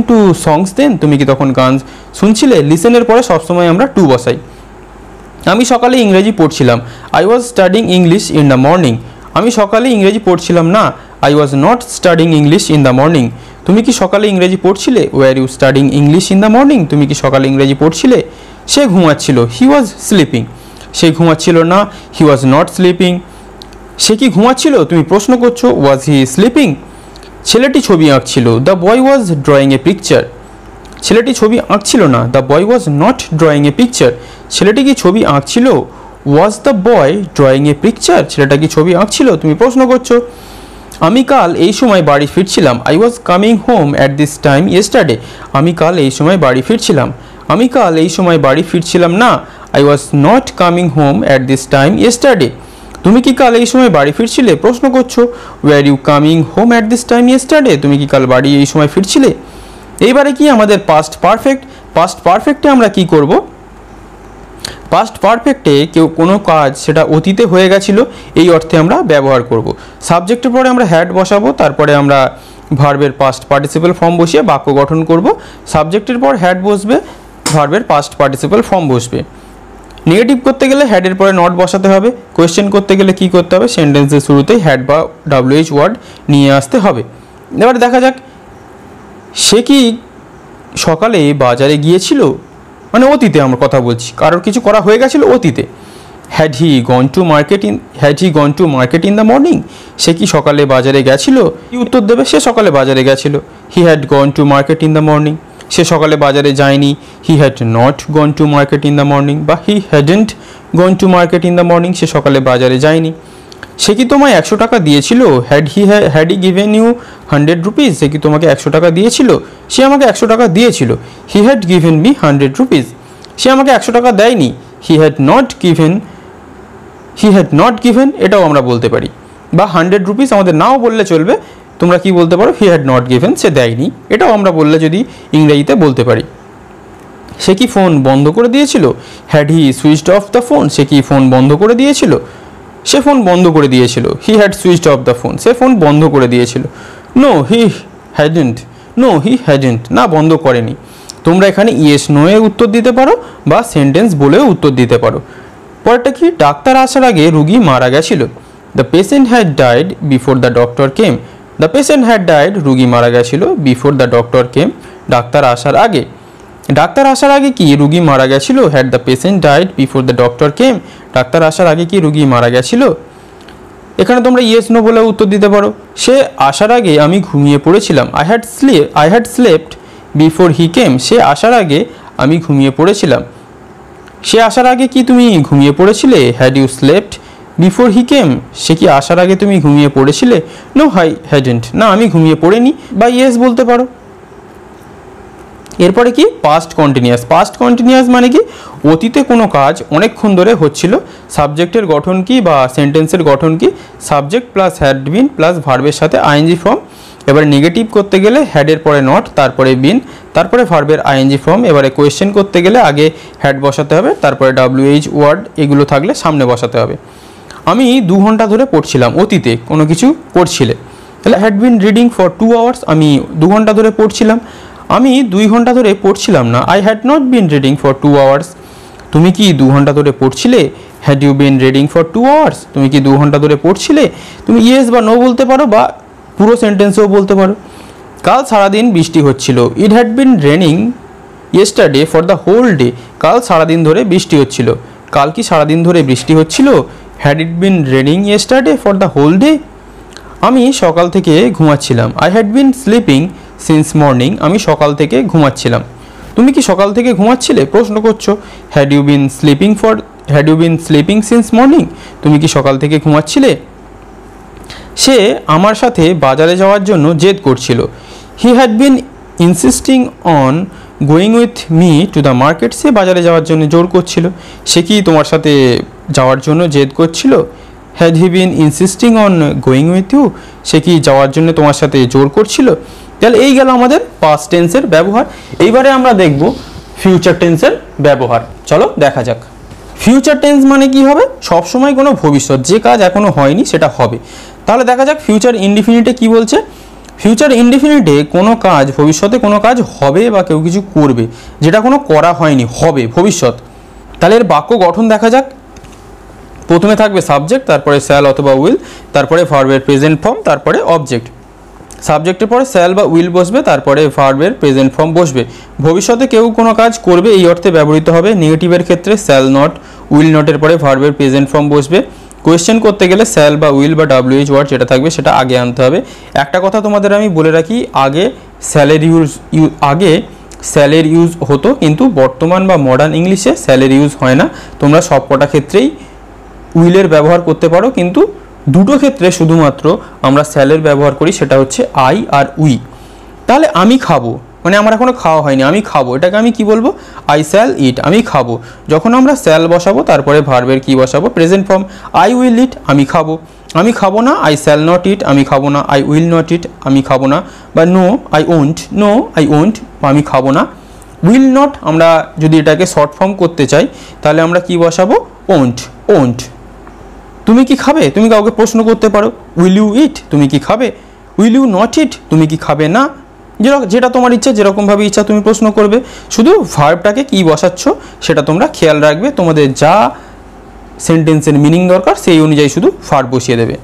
to songs then, তুমি কি তখন গান শুনছিলে? লিসেনের পরে সবসময় আমরা টু বসাই। আমি সকালে ইংরেজি পড়ছিলাম। I was studying English in the morning, আমি সকালে ইংরেজি পড়ছিলাম না। I was not studying English in the morning, তুমি কি সকালে ইংরেজি পড়ছিলে? Were you studying English in the morning, তুমি কি সকালে ইংরেজি পড়ছিলে? সে ঘুমাচ্ছিল। হি ওয়াজ স্লিপিং, সে ঘুমাচ্ছিল না। হি ওয়াজ নট স্লিপিং, সে কি ঘুমাচ্ছিল? তুমি প্রশ্ন করছো। Was he sleeping? ছেলেটি ছবি আঁকছিল। The boy was drawing a picture, ছেলেটি ছবি আঁকছিল না। The boy was not drawing a picture, ছেলেটি কি ছবি আঁকছিল? Was the boy drawing a picture, ছেলেটা কি ছবি আঁকছিল? তুমি প্রশ্ন করছো। আমি কাল এই সময় বাড়ি ফিরছিলাম। I was coming home at this time yesterday, আমি কাল এই সময় বাড়ি ফিরছিলাম। আমি কাল এই সময় বাড়ি ফিরছিলাম না। I was not coming home at this time yesterday, তুমি কি কাল এই সময় বাড়ি ফিরছিলে? প্রশ্ন করছো। Were you coming home at this time yesterday, তুমি কি কাল বাড়ি এই সময় ফিরছিলে? এইবারে কি আমাদের পাস্ট পারফেক্ট। পাস্ট পারফেক্টে আমরা কি করব? পাস্ট পারফেক্টে কেউ কোনো কাজ সেটা অতীতে হয়ে গেছিলো এই অর্থে আমরা ব্যবহার করব। সাবজেক্টের পরে আমরা হ্যাড বসাবো, তারপরে আমরা ভার্বের পাস্ট পার্টিসিপাল ফর্ম বসিয়ে বাক্য গঠন করব। সাবজেক্টের পর হ্যাড বসবে, ভার্বের পাস্ট পার্টিসিপাল ফর্ম বসবে। নেগেটিভ করতে গেলে হ্যাডের পরে নট বসাতে হবে। কোয়েশ্চেন করতে গেলে কি করতে হবে? সেন্টেন্সের শুরুতেই হ্যাড বা WH ওয়ার্ড নিয়ে আসতে হবে। এবার দেখা যাক, সে কি সকালে বাজারে গিয়েছিল? মানে অতীতে আমরা কথা বলছি, কারোর কিছু করা হয়ে গেছিলো অতীতে। Had he gone to market in the morning, সে কি সকালে বাজারে গেছিল? কি উত্তর দেবে? সে সকালে বাজারে গেছিল। He had gone to market in the morning, সে সকালে বাজারে যায়নি। He had not gone to market in the morning, বা he hadn't gone to market in the morning, সে সকালে বাজারে যায়নি। সে কি তোমায় 100 টাকা দিয়েছিল? Had he given you 100 rupees, সে কি তোমাকে 100 টাকা দিয়েছিল? সে আমাকে 100 টাকা দিয়েছিল। He had given me 100 rupees, সে আমাকে 100 টাকা দেয়নি। হি হ্যাড নট গিভেন, এটাও আমরা বলতে পারি। বা 100 রুপিস আমাদের নাও বললে চলবে, তোমরা কি বলতে পারো? হি হ্যাড নট গিভেন, সে দেয়নি, এটাও আমরা বললে যদি ইংরেজিতে বলতে পারি। সে কি ফোন বন্ধ করে দিয়েছিল? Had he switched off the phone, সে কি ফোন বন্ধ করে দিয়েছিল? সে ফোন বন্ধ করে দিয়েছিল। He had switched off the phone, say phone বন্ধ করে দিয়েছিল। নো হি হ্যাডেন্ট, না বন্ধ করেনি। তোমরা এখানে ইয়েস নো এ উত্তর দিতে পারো বা সেন্টেন্স বলেও উত্তর দিতে পারো। পরেরটা কি? ডাক্তার আসার আগে রুগী মারা গেছিল। The patient had died before the doctor came, the patient had died, রুগী মারা গেছিল। Before the doctor came, doctor আসার আগে। ডাক্তার আসার আগে কি রুগী মারা গেছিল? Had the patient died before the doctor came, doctor আসার আগে কি রুগী মারা গেছিল? এখানে তোমরা ইয়েস নো বলে উত্তর দিতে পারো। সে আসার আগে আমি ঘুমিয়ে পড়েছিলাম। I had slept before he came, সে আসার আগে আমি ঘুমিয়ে পড়েছিলাম। সে আসার আগে কি তুমি ঘুমিয়ে পড়েছিলে? Had you slept before he came, সে কি আসার আগে তুমি ঘুমিয়ে পড়েছিলে? নো আই হ্যাডেন্ট, না আমি ঘুমিয়ে পড়িনি, বা ইয়েস বলতে পারো। এরপরে কি? পাস্ট কন্টিনিউয়াস মানে কি? অতীতে কোনো কাজ অনেকক্ষণ ধরে হচ্ছিল। সাবজেক্টের গঠন কি বা সেন্টেন্সের গঠন কি? Subject plus had been plus ভার্বের সাথে আইএনজি ফর্ম। এবার নেগেটিভ করতে গেলে হ্যাডের পরে নট, তারপরে বিন, তারপরে ভার্বের আইএনজি ফর্ম। এবারে কোয়েশ্চেন করতে গেলে আগে হ্যাড বসাতে হবে, তারপরে WH ওয়ার্ড এগুলো থাকলে সামনে বসাতে হবে। আমি 2 ঘন্টা ধরে পড়ছিলাম, অতীতে কোনো কিছু পড়ছিলে, তাহলে had been reading for 2 hours, আমি 2 ঘন্টা ধরে পড়ছিলাম। আমি 2 ঘন্টা ধরে পড়ছিলাম না। I had not been reading for 2 hours, তুমি কি 2 ঘন্টা ধরে পড়ছিলে? Had you been reading for 2 hours, তুমি কি 2 ঘন্টা ধরে পড়ছিলে? তুমি ইয়েস বা নো বলতে পারো বা পুরো সেন্টেন্সেও বলতে পারো। কাল সারাদিন বৃষ্টি হচ্ছিল। It had been raining yesterday for the whole day, কাল সারাদিন ধরে বৃষ্টি হচ্ছিল। কাল কি সারাদিন ধরে বৃষ্টি হচ্ছিল? Had it been raining yesterday for the whole day. আমি সকাল থেকে ঘুমাচ্ছিলাম। I had been sleeping since morning, আমি সকাল থেকে ঘুমাচ্ছিলাম। তুমি কি সকাল থেকে ঘুমাচ্ছিলে? প্রশ্ন করছো। Had you been sleeping since morning, তুমি কি সকাল থেকে ঘুমাচ্ছিলে? সে আমার সাথে বাজারে যাওয়ার জন্য জেদ করছিল। He had been insisting on going with me to the market, সে বাজারে যাওয়ার জন্য জোর করছিল। সে কি তোমার সাথে যাওয়ার জন্য জেদ করছিল? Had he been insisting on going with you, সে কি যাওয়ার জন্য তোমার সাথে জোর করছিল। তাহলে এই গেল আমাদের পাস্ট টেন্সের ব্যবহার। এইবারে আমরা দেখব ফিউচার টেন্সের ব্যবহার। চলো দেখা যাক। ফিউচার টেন্স মানে কি হবে, সবসময় কোনো ভবিষ্যৎ, যে কাজ এখনো হয়নি সেটা হবে। তাহলে দেখা যাক ফিউচার ইনডিফিনিটে কি বলছে। ফিউচার ইনডিফিনিটে কোনো কাজ, ভবিষ্যতে কোনো কাজ হবে বা কেউ কিছু করবে যেটা কোনো করা হয়নি, হবে ভবিষ্যৎ। তাহলে এর বাক্য গঠন দেখা যাক। প্রথমে থাকবে সাবজেক্ট, তারপরে শ্যাল অথবা উইল, তারপরে ভার্বের প্রেজেন্ট ফর্ম, তারপরে অবজেক্ট। সাবজেক্টের পরে শ্যাল বা উইল বসবে, তারপরে ভার্বের প্রেজেন্ট ফর্ম বসবে। ভবিষ্যতে কেউ কোনো কাজ করবে এই অর্থে ব্যবহৃত হবে। নেগেটিভের ক্ষেত্রে শ্যাল নট, উইল নটের পরে ভার্বের প্রেজেন্ট ফর্ম বসবে। কোয়েশ্চেন করতে গেলে শ্যাল বা উইল বা WH ওয়ার্ড যেটা থাকবে সেটা আগে আনতে হবে। একটা কথা তোমাদের আমি বলে রাখি, আগে স্যালের ইউজ হতো, কিন্তু বর্তমান বা মডার্ন ইংলিশে স্যালের ইউজ হয় না। তোমরা সব কটা ক্ষেত্রেই উইলের ব্যবহার করতে পারো, কিন্তু দুটো ক্ষেত্রে শুধুমাত্র আমরা স্যালের ব্যবহার করি, সেটা হচ্ছে আই আর উই। তাহলে আমি খাবো মানে আমার এখনো খাওয়া হয়নি, আমি খাবো, এটাকে আমি কি বলবো, আই শ্যাল ইট, আমি খাবো। যখন আমরা শ্যাল বসাবো তারপরে ভার্বের কি বসাবো, প্রেজেন্ট ফর্ম। আই উইল ইট, আমি খাবো। আমি খাবো না, আই শ্যাল নট ইট, আমি খাবো না। আই উইল নট ইট, আমি খাবো না। বা no I won't, no I won't, আমি খাবো না। উইল নট, আমরা যদি এটাকে শর্ট ফর্ম করতে চাই তাহলে আমরা কি বসাবো, ওন্ট, ওন্ট। তুমি কি খাবে, তুমি কাউকে প্রশ্ন করতে পারো, উইল ইউ ইট, তুমি কি খাবে। উইল ইউ নট ইট, তুমি কি খাবে না। যেটা তোমার ইচ্ছা, যেরকমভাবে ইচ্ছা তুমি প্রশ্ন করবে। শুধু ভার্বটাকে কি বসাচ্ছ সেটা তোমরা খেয়াল রাখবে, তোমাদের যা সেন্টেন্সের মিনিং দরকার সেই অনুযায়ী শুধু ভার্ব বসিয়ে দেবে।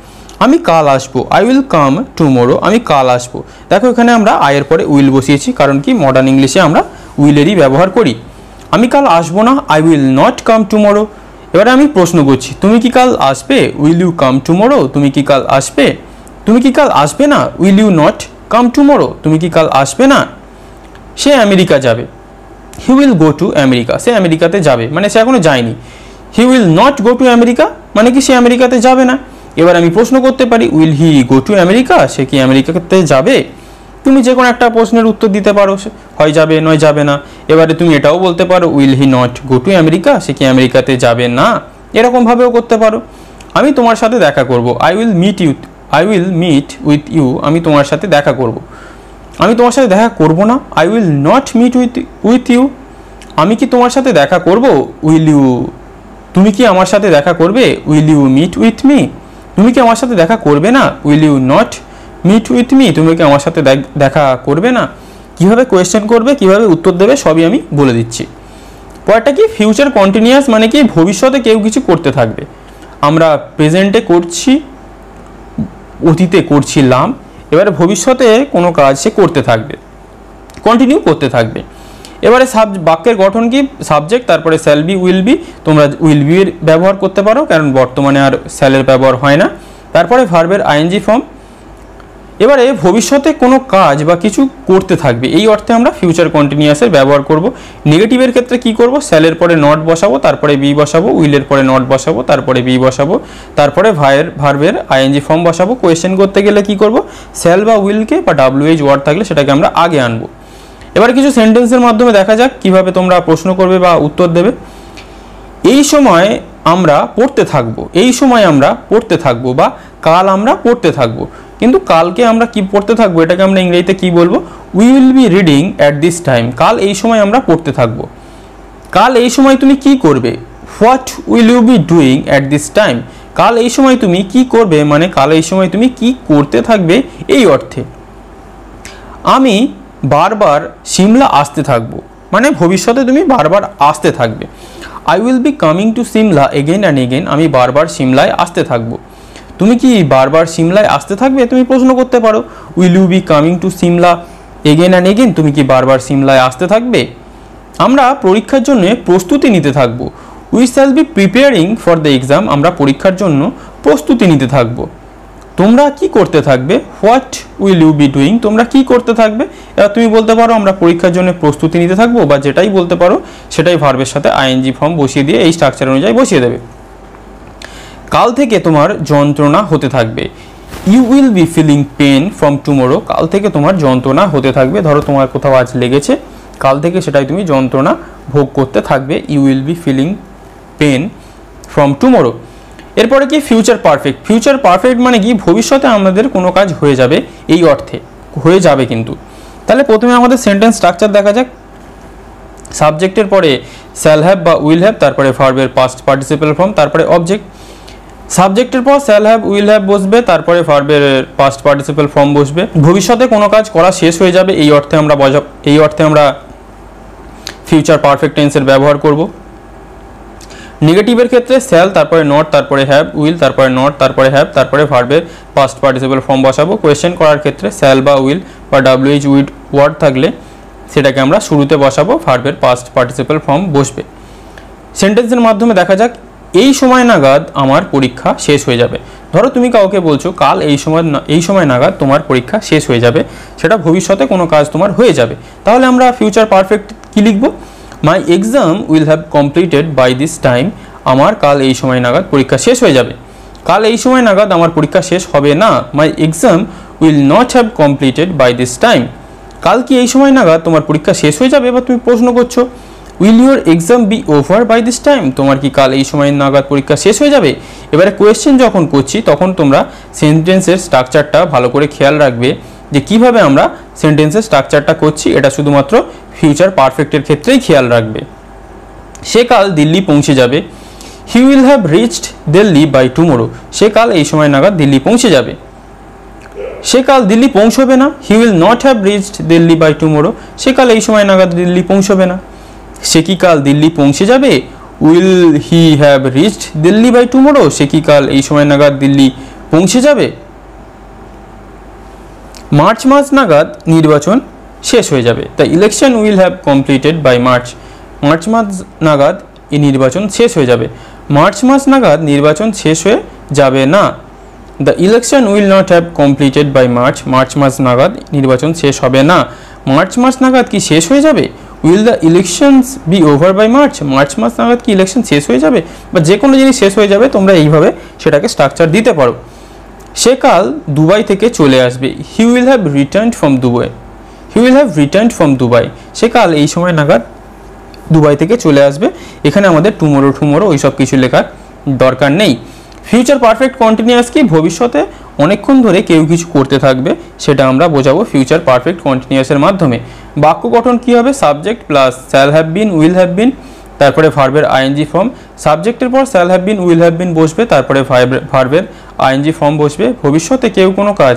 আমি কাল আসবো, আই উইল কাম টুমোরো, আমি কাল আসবো। দেখো এখানে আমরা আয়ের পরে উইল বসিয়েছি, কারণ কি মডার্ন ইংলিশে আমরা উইলেরই ব্যবহার করি। আমি কাল আসবো না, I will not come tomorrow. এবারে আমি প্রশ্ন করছি, তুমি কি কাল আসবে, উইল ইউ কাম টুমোরো, তুমি কি কাল আসবে। তুমি কি কাল আসবে না, will you not come tomorrow, তুমি কি কাল আসবে না। সে আমেরিকা যাবে, he will go to America, সে আমেরিকাতে যাবে মানে সে এখনো যায়নি। He will not go to America মানে কি সে আমেরিকাতে যাবে না। এবার আমি প্রশ্ন করতে পারি, will he go to America, সে কি আমেরিকাতে যাবে। তুমি যে কোনো একটা প্রশ্নের উত্তর দিতে পারো, হয় যাবে নয় যাবে না। এবারে তুমি এটাও বলতে পারো, will he not go to America, সে কি আমেরিকাতে যাবে না। এরকমভাবেও করতে পারো। আমি তোমার সাথে দেখা করব, I will meet with you, আমি তোমার সাথে দেখা করব। আমি তোমার সাথে দেখা করব না, I will not meet with you. আমি কি তোমার সাথে দেখা করব, উইল ইউ, তুমি কি আমার সাথে দেখা করবে, will you meet with me. তুমি কি আমার সাথে দেখা করবে না, will you not meet with me, তুমি কি আমার সাথে দেখা করবে না। কীভাবে কোয়েশ্চেন করবে, কীভাবে উত্তর দেবে সবই আমি বলে দিচ্ছি। পরেরটা কি, ফিউচার কন্টিনিউয়াস মানে কি ভবিষ্যতে কেউ কিছু করতে থাকবে। আমরা প্রেজেন্টে করছি, অতীতে করছিলাম, এবারে ভবিষ্যতে কোনো কাজ সে করতে থাকবে, কন্টিনিউ করতে থাকবে। এবারে বাক্যের গঠন কি, সাবজেক্ট, তারপরে শ্যাল বি, উইল বি। তোমরা উইল বি এর ব্যবহার করতে পারো, কারণ বর্তমানে আর শ্যালের ব্যবহার হয় না। তারপরে ভার্বের আইএনজি ফর্ম। এবারে ভবিষ্যতে কোনো কাজ বা কিছু করতে থাকবে, এই অর্থে আমরা ফিউচার কন্টিনিউয়াসের ব্যবহার করব। নেগেটিভের ক্ষেত্রে কি করব, শ্যালের পরে নট বসাবো, তারপরে বি বসাবো, উইলের পরে নট বসাবো, তারপরে বি বসাবো, তারপরে ভার্বের আইএনজি ফর্ম বসাবো। কোয়েশ্চেন করতে গেলে কি করব, শ্যাল বা উইলকে বা WH ওয়ার্ড থাকলে সেটাকে আমরা আগে আনবো। এবার কিছু সেন্টেন্সের মাধ্যমে দেখা যাক কিভাবে তোমরা প্রশ্ন করবে বা উত্তর দেবে। এই সময় আমরা পড়তে থাকবো, এই সময় আমরা পড়তে থাকবো, বা কাল আমরা পড়তে থাকবো। কিন্তু কালকে আমরা কি পড়তে থাকবো, এটাকে আমরা ইংরেজিতে কি বলবো, we will be reading at this time. কাল এই সময় আমরা পড়তে থাকবো। কাল এই সময় তুমি কি করবে, what will you be doing at this time. কাল এই সময় তুমি কি করবে মানে কাল এই সময় তুমি কি করতে থাকবে এই অর্থে। আমি বারবার সিমলা আসতে থাকবো মানে ভবিষ্যতে তুমি বারবার আসতে থাকবে। I will be coming to Shimla again and again, আমি বারবার সিমলায় আসতে থাকবো। তুমি কি বারবার সিমলায় আসতে থাকবে, তুমি প্রশ্ন করতে পারো, will you be coming to Shimla again and again, তুমি কি বারবার সিমলায় আসতে থাকবে। আমরা পরীক্ষার জন্য প্রস্তুতি নিতে থাকবো, we shall be preparing for the exam, আমরা পরীক্ষার জন্য প্রস্তুতি নিতে থাকবো। তোমরা কি করতে থাকবে, what will you be doing, তোমরা কি করতে থাকবে। এবার তুমি বলতে পারো আমরা পরীক্ষার জন্য প্রস্তুতি নিতে থাকবো, বা যেটাই বলতে পারো সেটাই ভার্বের সাথে আইএনজি ফর্ম বসিয়ে দিয়ে এই স্ট্রাকচার অনুযায়ী বসিয়ে দেবে। কাল থেকে তোমার যন্ত্রণা হতে থাকবে, you will be feeling pain from tomorrow, কাল থেকে তোমার যন্ত্রণা হতে থাকবে। ধরো তোমার কোথাও আজ লেগেছে, কাল থেকে সেটাই তুমি যন্ত্রণা ভোগ করতে থাকবে, you will be feeling pain from tomorrow. এরপরে কি ফিউচার পারফেক্ট। ফিউচার পারফেক্ট মানে কি ভবিষ্যতে আমাদের কোনো কাজ হয়ে যাবে, এই অর্থে হয়ে যাবে কিন্তু। তাহলে প্রথমে আমাদের সেন্টেন্স স্ট্রাকচার দেখা যাক। সাবজেক্টের পরে শ্যাল হ্যাভ বা উইল হ্যাভ, তারপরে ভার্বের পাস্ট পার্টিসিপেল ফর্ম, তারপরে অবজেক্ট। সাবজেক্টের পর শ্যাল হ্যাভ উইল হ্যাভ বসবে, তারপরে ভার্বের পাস্ট পার্টিসিপেল ফর্ম বসবে। ভবিষ্যতে কোনো কাজ করা শেষ হয়ে যাবে এই অর্থে আমরা ফিউচার পারফেক্ট টেন্সের ব্যবহার করব। নেগেটিভের ক্ষেত্রে শ্যাল, তারপরে নট, তারপরে হ্যাভ, উইল, তারপরে নট, তারপরে হ্যাভ, তারপরে ভার্বের পাস্ট পার্টিসিপেল ফর্ম বসাবো। কোয়েশ্চেন করার ক্ষেত্রে শ্যাল বা উইল বা WH উইড ওয়ার্ড থাকলে সেটাকে আমরা শুরুতে বসাবো, ভার্বের পাস্ট পার্টিসিপেল ফর্ম বসবে। সেন্টেন্সের মাধ্যমে দেখা যাক এই সময় নাগাদ আমার পরীক্ষা শেষ হয়ে যাবে। ধরো তুমি কাউকে বলছো কাল এই সময় নাগাদ তোমার পরীক্ষা শেষ হয়ে যাবে, সেটা ভবিষ্যতে কোনো কাজ তোমার হয়ে যাবে। তাহলে আমরা ফিউচার পারফেক্ট কি লিখব? My exam will have completed by this time. আমার কাল এই সময় নাগাদ পরীক্ষা শেষ হয়ে যাবে। কাল এই সময় নাগাদ আমার পরীক্ষা শেষ হবে না। My exam will not have completed by this time. কাল কি এই সময় নাগাদ তোমার পরীক্ষা শেষ হয়ে যাবে? এবার তুমি প্রশ্ন করছো will your exam be over by this time. তোমার কি কাল এই সময় নাগাদ পরীক্ষা শেষ হয়ে যাবে? এবারে কোয়েশ্চেন যখন করছি তখন তোমরা সেন্টেন্সের স্ট্রাকচারটা ভালো করে খেয়াল রাখবে যে কিভাবে আমরা সেন্টেন্সের স্ট্রাকচারটা করছি। এটা শুধুমাত্র ফিউচার পারফেক্টের ক্ষেত্রেই খেয়াল রাখবে। সে কাল দিল্লি পৌঁছে যাবে। He will have reached Delhi by tomorrow. সে কাল এই সময় নাগাদ দিল্লি পৌঁছে যাবে। সে কাল দিল্লি পৌঁছবে না। He will not have reached Delhi by tomorrow. সে কাল এই সময় নাগাদ দিল্লি পৌঁছবে না। সে কি কাল দিল্লি পৌঁছে যাবে? Will he have reached Delhi by tomorrow. সে কি কাল এই সময় নাগাদ দিল্লি পৌঁছে যাবে? মার্চ মাস নাগাদ নির্বাচন শেষ হয়ে যাবে। The election will have completed by March. March মাস নাগাদ এই নির্বাচন শেষ হয়ে যাবে। মার্চ মাস নাগাদ নির্বাচন শেষ হয়ে যাবে না। The election will not have completed by March. March মাস নাগাদ নির্বাচন শেষ হবে না। মার্চ মাস নাগাদ কি শেষ হয়ে যাবে? Will the elections be over by March. March মাস নাগাদ কি ইলেকশন শেষ হয়ে যাবে? বা যে কোনো জিনিস শেষ হয়ে যাবে, তোমরা এইভাবে সেটাকে স্ট্রাকচার দিতে পারো। সে কাল দুবাই থেকে চলে আসবে। He will have returned from Dubai. He will have returned from Dubai. সে কাল এই সময় নাগাদ দুবাই থেকে চলে আসবে। এখানে আমাদের টুমোরো ওই সব কিছু লেখার দরকার নেই। ফিউচার পারফেক্ট কন্টিনিউয়াস কি ভবিষ্যতে অনেকক্ষণ ধরে কেউ কিছু করতে থাকবে, সেটা আমরা বোঝাবো ফিউচার পারফেক্ট কন্টিনিউয়াসের মাধ্যমে। বাক্য গঠন কি হবে? Subject plus shall have been, will have been, তারপরে ভার্বের আইএনজি ফর্ম। সাবজেক্টের পর shall have been, will have been বসবে, তারপরে ভার্বের আইএনজি ফর্ম বসবে। ভবিষ্যতে কেউ কোনো কাজ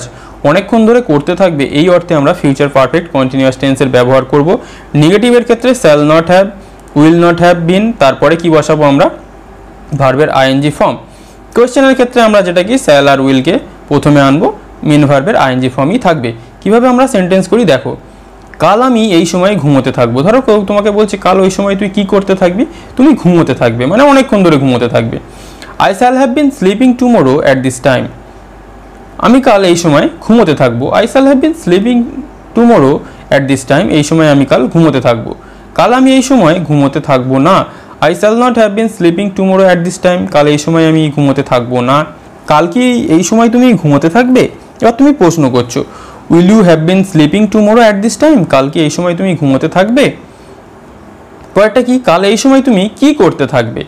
অনেকক্ষণ ধরে করতে থাকবে, এই অর্থে আমরা ফিউচার পারফেক্ট কন্টিনিউয়াস টেন্সের ব্যবহার করব। নেগেটিভের ক্ষেত্রে shall not have, will not have been, তারপরে কি বসাবো আমরা? ভার্বের আইএনজি ফর্ম। কোয়েশ্চেনের ক্ষেত্রে আমরা যেটা কি শ্যাল আর উইলকে প্রথমে আনবো, মেন ভার্বের আইএনজি ফর্মই থাকবে। কিভাবে আমরা সেন্টেন্স করি দেখো। কাল আমি এই সময় ঘুমোতে থাকবো। ধরো কেউ তোমাকে বলছে কাল ওই সময় তুই কি করতে থাকবি? তুমি ঘুমোতে থাকবে, মানে অনেকক্ষণ ধরে ঘুমোতে থাকবে। I shall have been sleeping tomorrow at this time. আমি কাল এই সময় ঘুমোতে থাকবো। I shall have been sleeping tomorrow at this time. এই সময় আমি কাল ঘুমোতে থাকবো। কাল আমি এই সময় ঘুমোতে থাকবো না। I shall not have been sleeping tomorrow at this time. কাল এই সময় আমি ঘুমোতে থাকবো না। কাল কি এই সময় তুমি ঘুমোতে থাকবে? এবার তুমি প্রশ্ন করছো will you have been sleeping tomorrow at this time. কাল কি এই সময় তুমি ঘুমোতে থাকবে? পরেরটা কি? কাল এই সময় তুমি কি করতে থাকবে?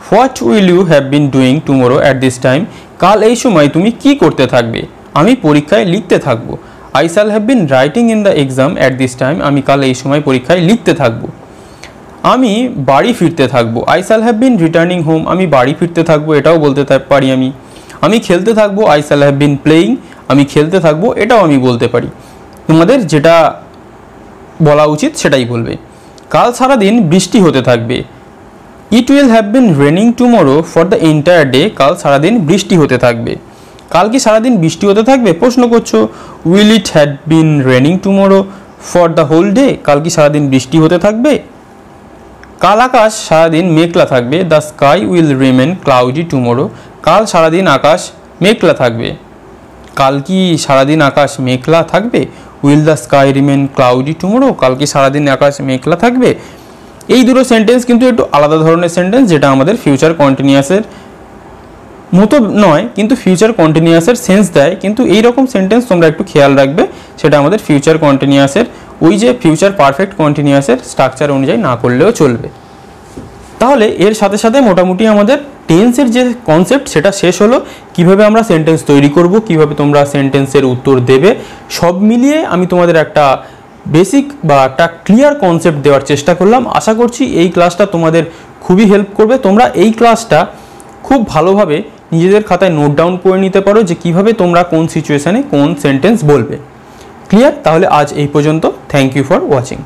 What will you have been doing tomorrow at this time. কাল এই সময় তুমি কি করতে থাকবে? আমি পরীক্ষায় লিখতে থাকবো। I shall have been writing in the exam at this time. আমি কাল এই সময় পরীক্ষায় লিখতে থাকবো। আমি বাড়ি ফিরতে থাকবো। I shall have been returning home. আমি বাড়ি ফিরতে থাকবো, এটাও বলতে পারি আমি। আমি খেলতে থাকবো। I shall have been playing. আমি খেলতে থাকবো, এটাও আমি বলতে পারি। তোমাদের যেটা বলা উচিত সেটাই বলবে। কাল সারাদিন বৃষ্টি হতে থাকবে। It will have been raining tomorrow for the entire day. কাল সারাদিন বৃষ্টি হতে থাকবে। কাল কি সারাদিন বৃষ্টি হতে থাকবে? প্রশ্ন করছো will it have been raining tomorrow for the whole day. কাল কি সারাদিন বৃষ্টি হতে থাকবে? কাল আকাশ সারাদিন মেঘলা থাকবে। The sky will remain cloudy tomorrow. কাল সারাদিন আকাশ মেঘলা থাকবে। কাল কি সারাদিন আকাশ মেঘলা থাকবে? Will the sky remain cloudy tomorrow. কাল কি সারাদিন আকাশ মেঘলা থাকবে? এই দুটো সেন্টেন্স কিন্তু একটু আলাদা ধরনের সেন্টেন্স, যেটা আমাদের ফিউচার কন্টিনিউয়াসের মতো নয়, কিন্তু ফিউচার কন্টিনিউয়াসের সেন্স দেয়। কিন্তু এই রকম সেন্টেন্স তোমরা একটু খেয়াল রাখবে, সেটা আমাদের ফিউচার কন্টিনিউয়াসের ওই যে ফিউচার পারফেক্ট কন্টিনিউয়াসের স্ট্রাকচার অনুযায়ী না করলেও চলবে। তাহলে এর সাথে সাথে মোটামুটি আমাদের টেন্সের যে কনসেপ্ট সেটা শেষ হলো। কিভাবে আমরা সেন্টেন্স তৈরি করব, কিভাবে তোমরা সেন্টেন্সের উত্তর দেবে, সব মিলিয়ে আমি তোমাদের একটা বেসিক বা একটা ক্লিয়ার কনসেপ্ট দেওয়ার চেষ্টা করলাম। আশা করছি এই ক্লাসটা তোমাদের খুবই হেল্প করবে। তোমরা এই ক্লাসটা খুব ভালোভাবে নিজেদের খাতায় নোট ডাউন করে নিতে পারো যে কিভাবে তোমরা কোন সিচুয়েশানে কোন সেন্টেন্স বলবে। ক্লিয়ার? তাহলে আজ এই পর্যন্ত। Thank you for watching.